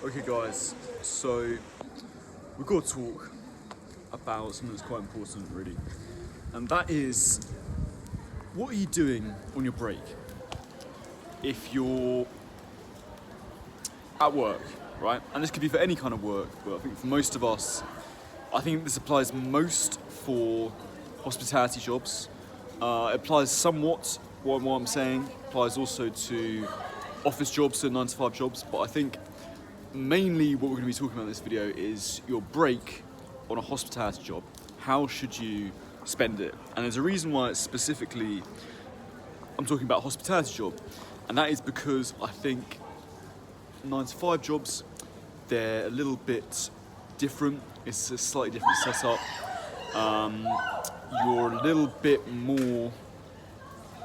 Okay guys, so we've got to talk about something that's quite important really. And that is, what are you doing on your break? If you're at work, right? And this could be for any kind of work, but I think for most of us, I think this applies most for hospitality jobs. It applies somewhat, what I'm saying, applies also to office jobs, so 9 to 5 jobs, but I think mainly what we're going to be talking about in this video is your break on a hospitality job. How should you spend it? And there's a reason why it's specifically I'm talking about a hospitality job, and that is because I think 9 to 5 jobs, they're a little bit different. It's a slightly different setup. You're a little bit more,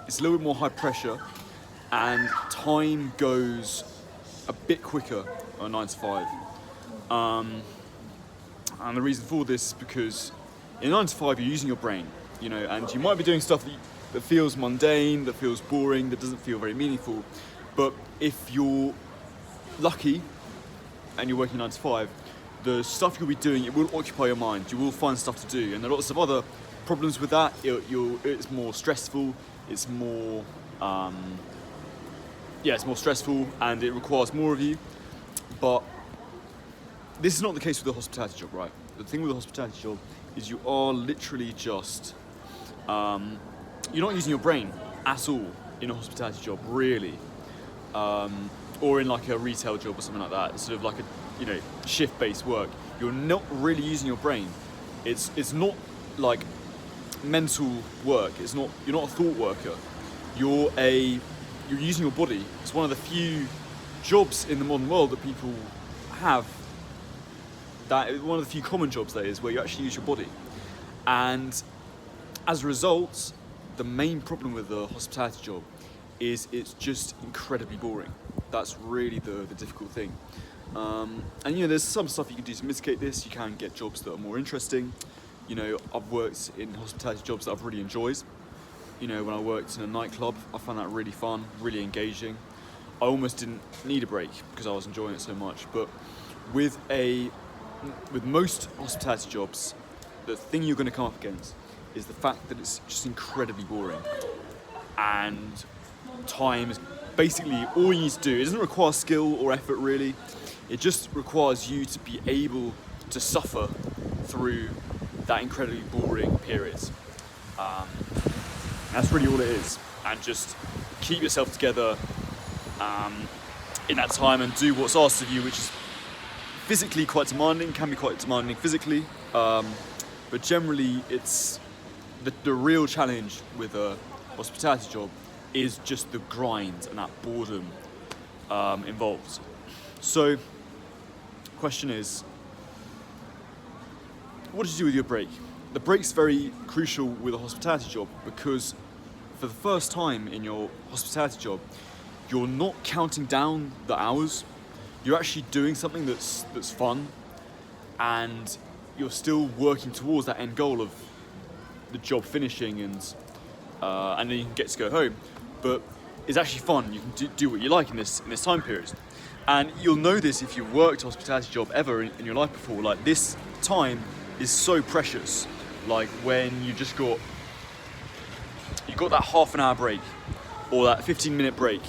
it's a little bit more high pressure, and time goes a bit quicker on 9 to 5. And the reason for this is because in 9 to 5 you're using your brain, and you might be doing stuff that feels mundane, that feels boring, that doesn't feel very meaningful. But if you're lucky and you're working 9 to 5, the stuff you'll be doing, it will occupy your mind. You will find stuff to do, and there are lots of other problems with that. It's more stressful. It's more, it's more stressful, and it requires more of you. But this is not the case with the hospitality job, right? The thing with the hospitality job is you are literally just, you're not using your brain at all in a hospitality job, really. Or in like a retail job or something like that. It's sort of like a, shift-based work. You're not really using your brain. It's not like mental work. You're not a thought worker. You're using your body. It's one of the few jobs in the modern world that people have. One of the few common jobs that is where you actually use your body. And as a result, the main problem with the hospitality job is it's just incredibly boring. That's really the difficult thing. And there's some stuff you can do to mitigate this. You can get jobs that are more interesting. I've worked in hospitality jobs that I've really enjoyed. When I worked in a nightclub, I found that really fun, really engaging. I almost didn't need a break because I was enjoying it so much. But with most hospitality jobs, the thing you're going to come up against is the fact that it's just incredibly boring. And time is basically all you need to do. It doesn't require skill or effort really. It just requires you to be able to suffer through that incredibly boring period. That's really all it is. And just keep yourself together in that time and do what's asked of you, which is physically quite demanding, can be quite demanding physically. But generally it's the real challenge with a hospitality job is just the grind and that boredom involved. So, question is, what did you do with your break? The break's very crucial with a hospitality job because for the first time in your hospitality job, you're not counting down the hours. You're actually doing something that's fun, and you're still working towards that end goal of the job finishing, and then you can get to go home. But it's actually fun. You can do what you like in this time period. And you'll know this if you've worked a hospitality job ever in your life before. Like, this time is so precious. Like when you got that half an hour break or that 15-minute break,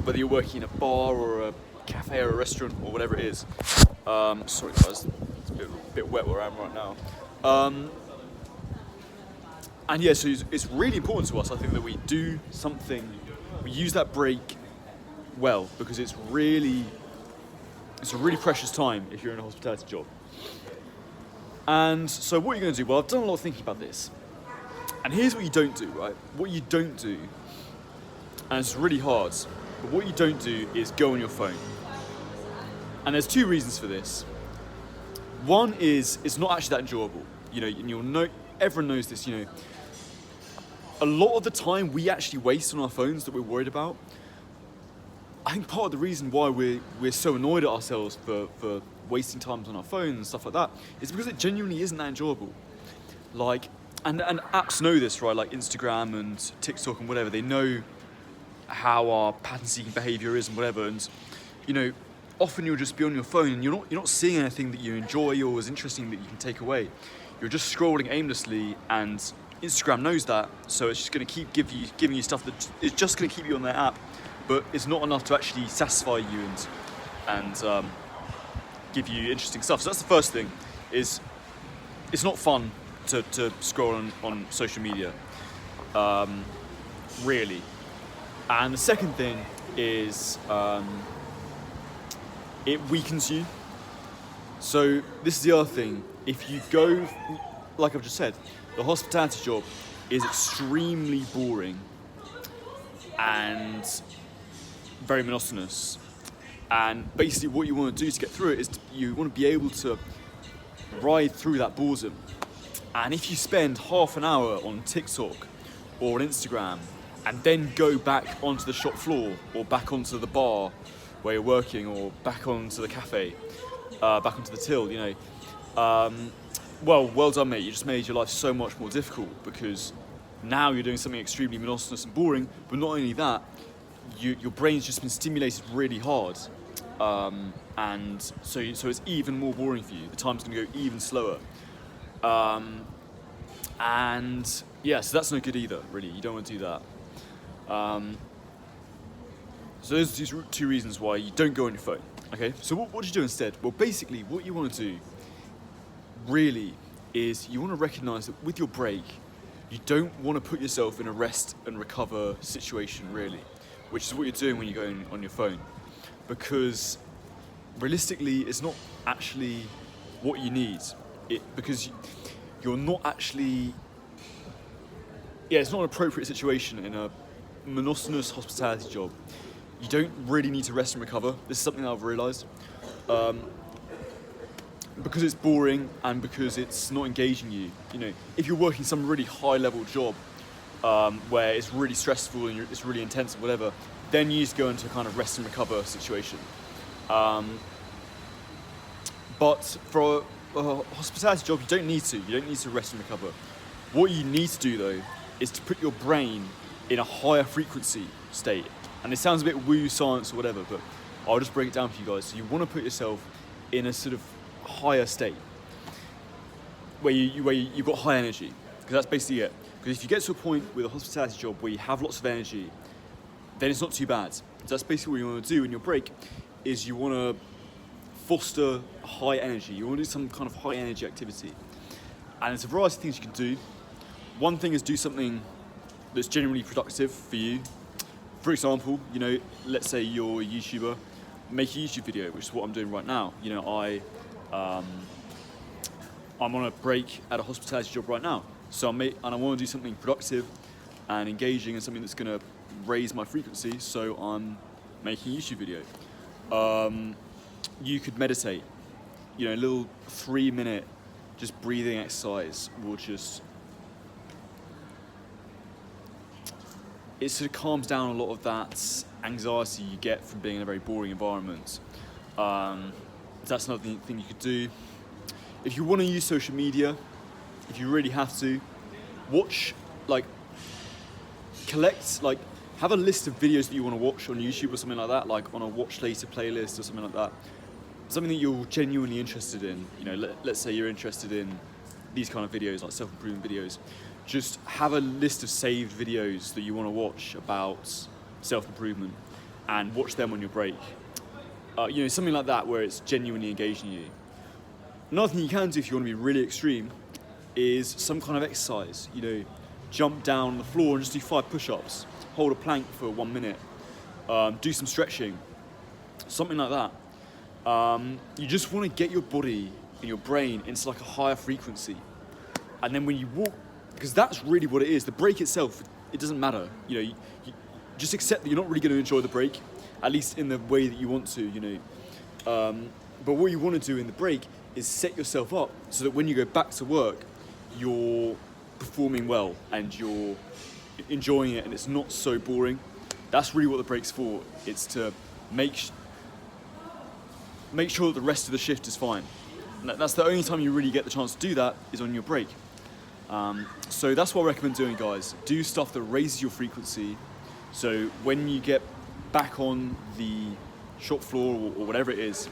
whether you're working in a bar or a cafe or a restaurant or whatever it is. Sorry guys, it's a bit wet where I am right now. And yeah, so it's really important to us, I think, that we do something, we use that break well, because it's a really precious time if you're in a hospitality job. And so what are you going to do? Well, I've done a lot of thinking about this. And here's what you don't do, right? What you don't do, and it's really hard, but what you don't do is go on your phone. And there's 2 reasons for this. One is it's not actually that enjoyable. And everyone knows this, a lot of the time we actually waste on our phones that we're worried about. I think part of the reason why we're so annoyed at ourselves for wasting times on our phones and stuff like that is because it genuinely isn't that enjoyable. Like, and apps know this, right? Like Instagram and TikTok and whatever, they know how our pattern-seeking behaviour is and whatever. And you know, often you'll just be on your phone and you're not seeing anything that you enjoy or is interesting that you can take away. You're just scrolling aimlessly, and Instagram knows that, so it's just going to keep giving you stuff that is just going to keep you on their app, but it's not enough to actually satisfy you and give you interesting stuff. So that's the first thing, is it's not fun to scroll on social media, really. And the second thing is it weakens you. So this is the other thing. If you go, like I've just said, the hospitality job is extremely boring and very monotonous. And basically what you want to do to get through it is you want to be able to ride through that boredom. And if you spend half an hour on TikTok or on Instagram and then go back onto the shop floor or back onto the bar where you're working or back onto the cafe, back onto the till, you know, well done, mate. You just made your life so much more difficult, because now you're doing something extremely monotonous and boring. But not only that, your brain's just been stimulated really hard, and so it's even more boring for you. The time's going to go even slower, and yeah, so that's no good either. Really, you don't want to do that. So those are two reasons why you don't go on your phone. Okay, so what do you do instead? Well, basically, what you want to do really is you want to recognise that with your break, you don't want to put yourself in a rest and recover situation, really, which is what you're doing when you're going on your phone, because realistically, it's not actually what you need. Because you're not actually, it's not an appropriate situation in a monotonous hospitality job. You don't really need to rest and recover. This is something that I've realised. Because it's boring and because it's not engaging you. You know, if you're working some really high-level job where it's really stressful and it's really intense or whatever, then you just go into a kind of rest and recover situation. But for a hospitality job, you don't need to. You don't need to rest and recover. What you need to do, though, is to put your brain in a higher frequency state. And it sounds a bit woo science or whatever, but I'll just break it down for you guys. So you want to put yourself in a sort of higher state where you've got high energy, because that's basically it. Because if you get to a point with a hospitality job where you have lots of energy, then it's not too bad. So that's basically what you want to do in your break, is you want to foster high energy. You want to do some kind of high energy activity. And there's a variety of things you can do. One thing is do something that's genuinely productive for you. For example, you know, let's say you're a YouTuber, make a YouTube video, which is what I'm doing right now. You know, I'm on a break at a hospitality job right now, so I want to do something productive and engaging and something that's going to raise my frequency. So I'm making a YouTube video. You could meditate. You know, a little 3-minute just breathing exercise will just, it sort of calms down a lot of that anxiety you get from being in a very boring environment. That's another thing you could do. If you want to use social media, if you really have to, watch, have a list of videos that you want to watch on YouTube or something like that, like on a watch later playlist or something like that. Something that you're genuinely interested in. You know, let's say you're interested in these kind of videos, like self-improvement videos. Just have a list of saved videos that you want to watch about self-improvement and watch them on your break. You know, something like that where it's genuinely engaging you. Another thing you can do if you want to be really extreme is some kind of exercise. You know, jump down on the floor and just do 5 push-ups, hold a plank for 1 minute, do some stretching, something like that. You just want to get your body and your brain into like a higher frequency. And then when you walk, because that's really what it is, the break itself, it doesn't matter. You know, you just accept that you're not really going to enjoy the break, at least in the way that you want to, you know. But what you want to do in the break is set yourself up so that when you go back to work, you're performing well and you're enjoying it and it's not so boring. That's really what the break's for. It's to make sure that the rest of the shift is fine. And that's the only time you really get the chance to do that, is on your break. So that's what I recommend doing, guys. Do stuff that raises your frequency, So when you get back on the shop floor or whatever it is,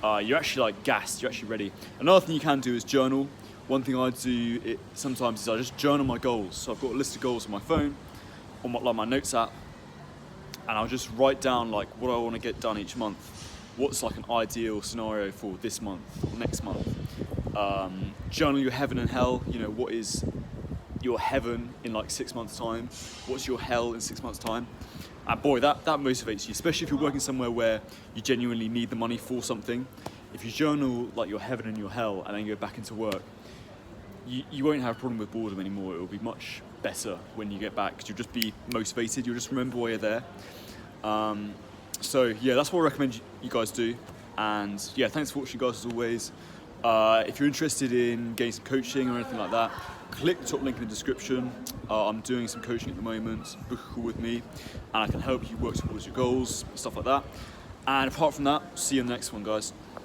you're actually like gassed, you're actually ready. Another thing you can do is journal. One thing I do sometimes is I just journal my goals. So I've got a list of goals on my phone, on my notes app, and I'll just write down like what I want to get done each month. What's like an ideal scenario for this month or next month. Journal your heaven and hell. You know, what is your heaven in like 6 months' time? What's your hell in 6 months' time? And boy, that motivates you, especially if you're working somewhere where you genuinely need the money for something. If you journal like your heaven and your hell and then go back into work, you won't have a problem with boredom anymore. It will be much better when you get back because you'll just be motivated. You'll just remember why you're there. So yeah, that's what I recommend you guys do. And yeah, thanks for watching, guys, as always. If you're interested in getting some coaching or anything like that, click the top link in the description. I'm doing some coaching at the moment. Book a call with me and I can help you work towards your goals, stuff like that. And apart from that, see you in the next one, guys.